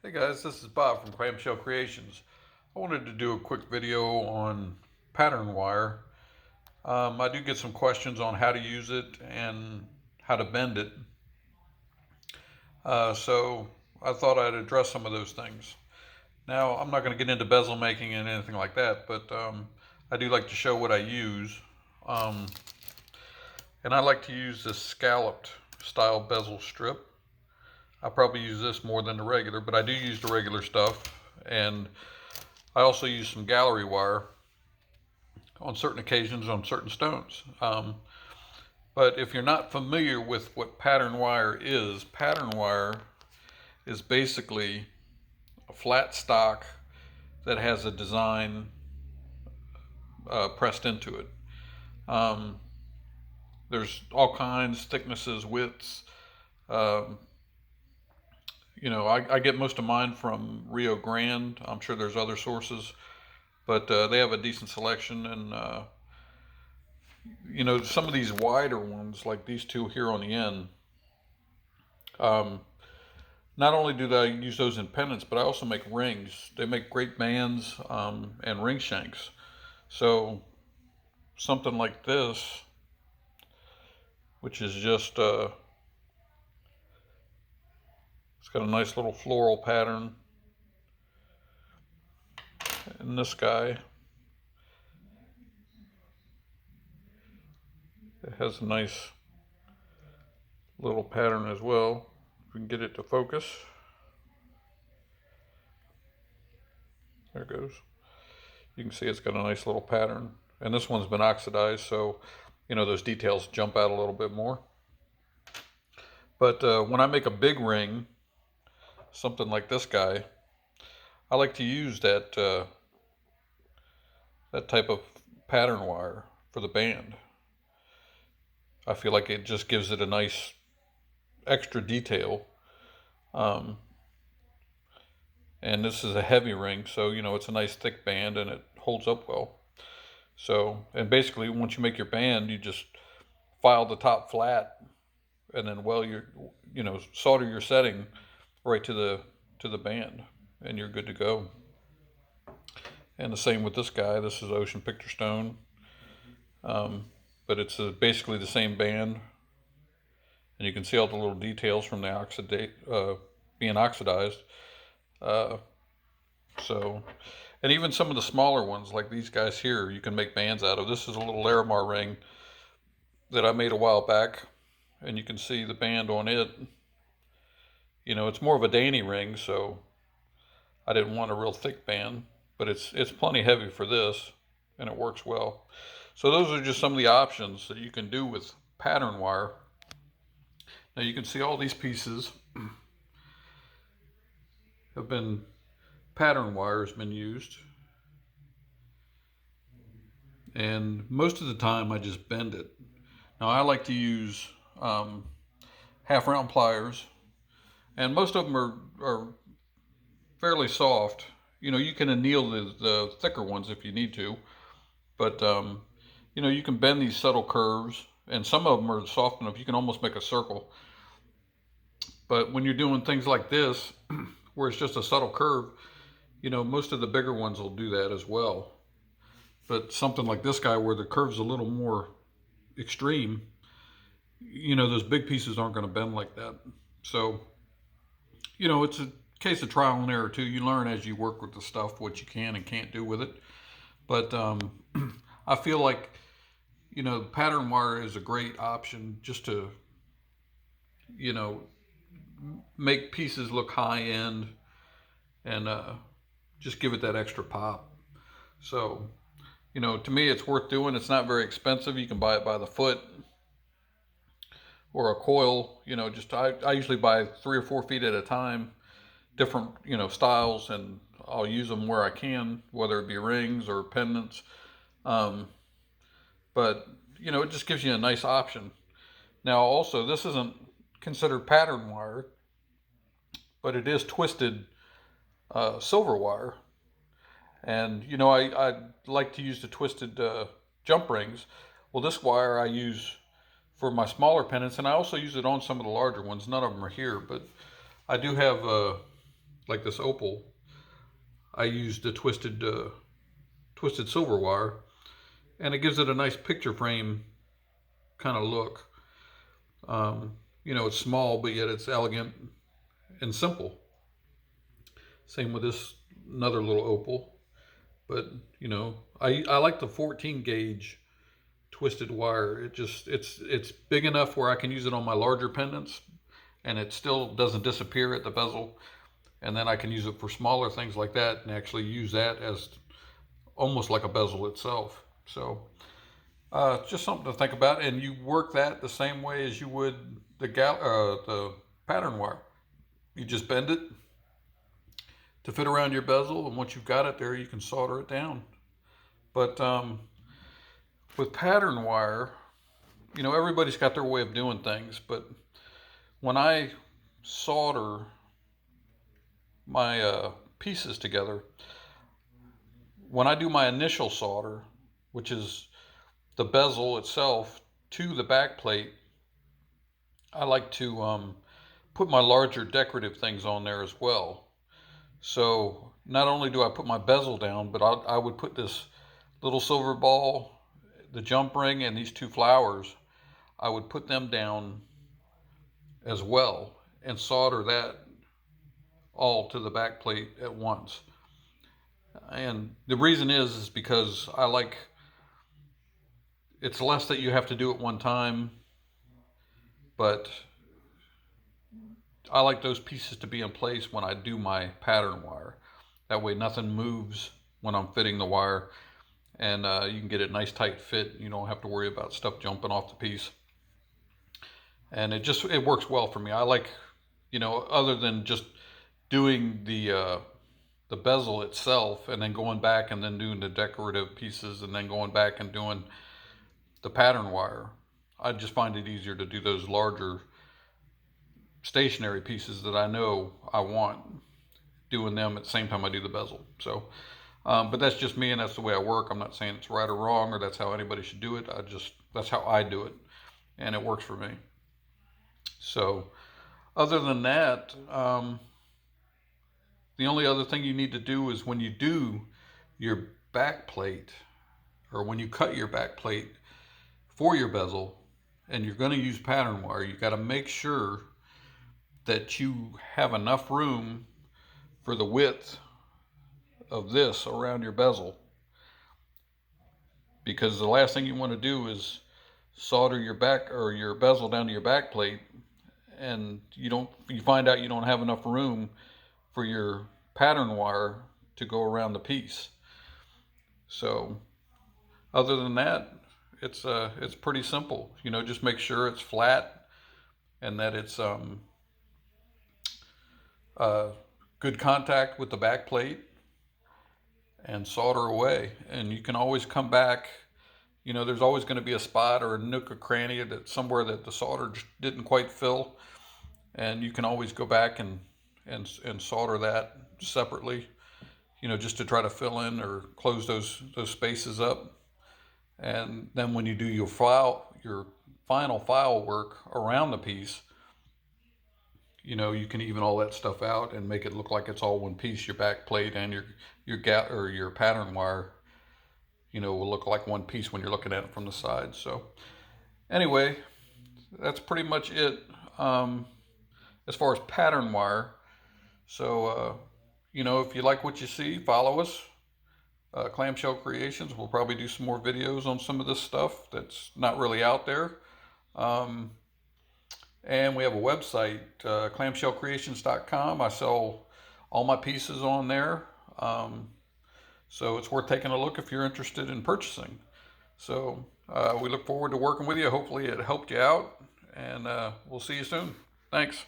Hey guys, this is Bob from Clamshell Creations. I wanted to do a quick video on pattern wire. I do get some questions on how to use it and how to bend it. So I thought I'd address some of those things. Now, I'm not going to get into bezel making and anything like that, but I do like to show what I use. Um, and I like to use this scalloped style bezel strip. I probably use this more than the regular, but I do use the regular stuff. And I also use some gallery wire on certain occasions on certain stones. But if you're not familiar with what pattern wire is basically a flat stock that has a design pressed into it. Um, there's all kinds, thicknesses, widths. Um, I get most of mine from Rio Grande. I'm sure there's other sources, but they have a decent selection. And some of these wider ones, like these two here on the end, um, not only do I use those in pendants, but I also make rings. They make great bands and ring shanks. So something like this, which is just, it's got a nice little floral pattern. And this guy, it has a nice little pattern as well. If we can get it to focus. There it goes. You can see it's got a nice little pattern. And this one's been oxidized, so those details jump out a little bit more. But when I make a big ring, something like this guy, I like to use that type of pattern wire for the band. I feel like it just gives it a nice extra detail. Um, and this is a heavy ring, so it's a nice thick band and it holds up well. So, and basically once you make your band, you just file the top flat and then solder your setting right to the band, and you're good to go. And the same with this guy. This is Ocean Picture Stone, but it's basically the same band, and you can see all the little details from the being oxidized. Uh, so, and even some of the smaller ones, like these guys here, you can make bands out of. This is a little Larimar ring that I made a while back, and you can see the band on it. It's more of a Danny ring, so I didn't want a real thick band, but it's plenty heavy for this, and it works well. So those are just some of the options that you can do with pattern wire. Now you can see all these pieces have been, pattern wire has been used. And most of the time I just bend it. Now I like to use half round pliers, and most of them are fairly soft. You can anneal the thicker ones if you need to, but you can bend these subtle curves, and some of them are soft enough you can almost make a circle. But when you're doing things like this, where it's just a subtle curve, most of the bigger ones will do that as well. But something like this guy, where the curve's a little more extreme, those big pieces aren't going to bend like that. So, it's a case of trial and error too. You learn as you work with the stuff what you can and can't do with it. But I feel like pattern wire is a great option just to make pieces look high end and just give it that extra pop. So to me it's worth doing. It's not very expensive. You can buy it by the foot or a coil. I usually buy 3 or 4 feet at a time, different styles, and I'll use them where I can, whether it be rings or pendants. But it just gives you a nice option. Now also, this isn't considered pattern wire, but it is twisted silver wire. And I like to use the twisted jump rings. Well, this wire I use for my smaller pendants, and I also use it on some of the larger ones. None of them are here, but I do have like this opal, I used the twisted silver wire, and it gives it a nice picture frame kind of look. It's small, but yet it's elegant and simple. Same with this another little opal, but I like the 14 gauge twisted wire. It's big enough where I can use it on my larger pendants, and it still doesn't disappear at the bezel. And then I can use it for smaller things like that, and actually use that as almost like a bezel itself. So just something to think about. And you work that the same way as you would the pattern wire. You just bend it to fit around your bezel, and once you've got it there, you can solder it down. But with pattern wire, everybody's got their way of doing things. But when I solder my pieces together, when I do my initial solder, which is the bezel itself to the back plate, I like to put my larger decorative things on there as well. So not only do I put my bezel down, but I would put this little silver ball, the jump ring, and these two flowers. I would put them down as well and solder that all to the back plate at once. And the reason is because it's less that you have to do it one time, but I like those pieces to be in place when I do my pattern wire. That way nothing moves when I'm fitting the wire, and you can get a nice tight fit. You don't have to worry about stuff jumping off the piece. And it works well for me. I like, other than just doing the bezel itself and then going back and then doing the decorative pieces and then going back and doing the pattern wire, I just find it easier to do those larger stationary pieces that I know I want, doing them at the same time I do the bezel. So but that's just me, and that's the way I work. I'm not saying it's right or wrong, or that's how anybody should do it. That's how I do it, and it works for me. So other than that, the only other thing you need to do is when you do your back plate, or when you cut your back plate for your bezel, and you're going to use pattern wire, you got to make sure that you have enough room for the width of this around your bezel, because the last thing you want to do is solder your back or your bezel down to your back plate, and you find out you don't have enough room for your pattern wire to go around the piece. So other than that, it's pretty simple. Just make sure it's flat and that it's good contact with the back plate, and solder away. And you can always come back. There's always going to be a spot or a nook or cranny somewhere that the solder just didn't quite fill, and you can always go back and solder that separately, just to try to fill in or close those spaces up. And then when you do your final file work around the piece, you can even all that stuff out and make it look like it's all one piece. Your back plate and your pattern wire, will look like one piece when you're looking at it from the side. So anyway, that's pretty much it as far as pattern wire. So if you like what you see, follow us. Clamshell Creations. We'll probably do some more videos on some of this stuff that's not really out there. And we have a website, clamshellcreations.com. I sell all my pieces on there. So it's worth taking a look if you're interested in purchasing. So we look forward to working with you. Hopefully it helped you out, and we'll see you soon. Thanks.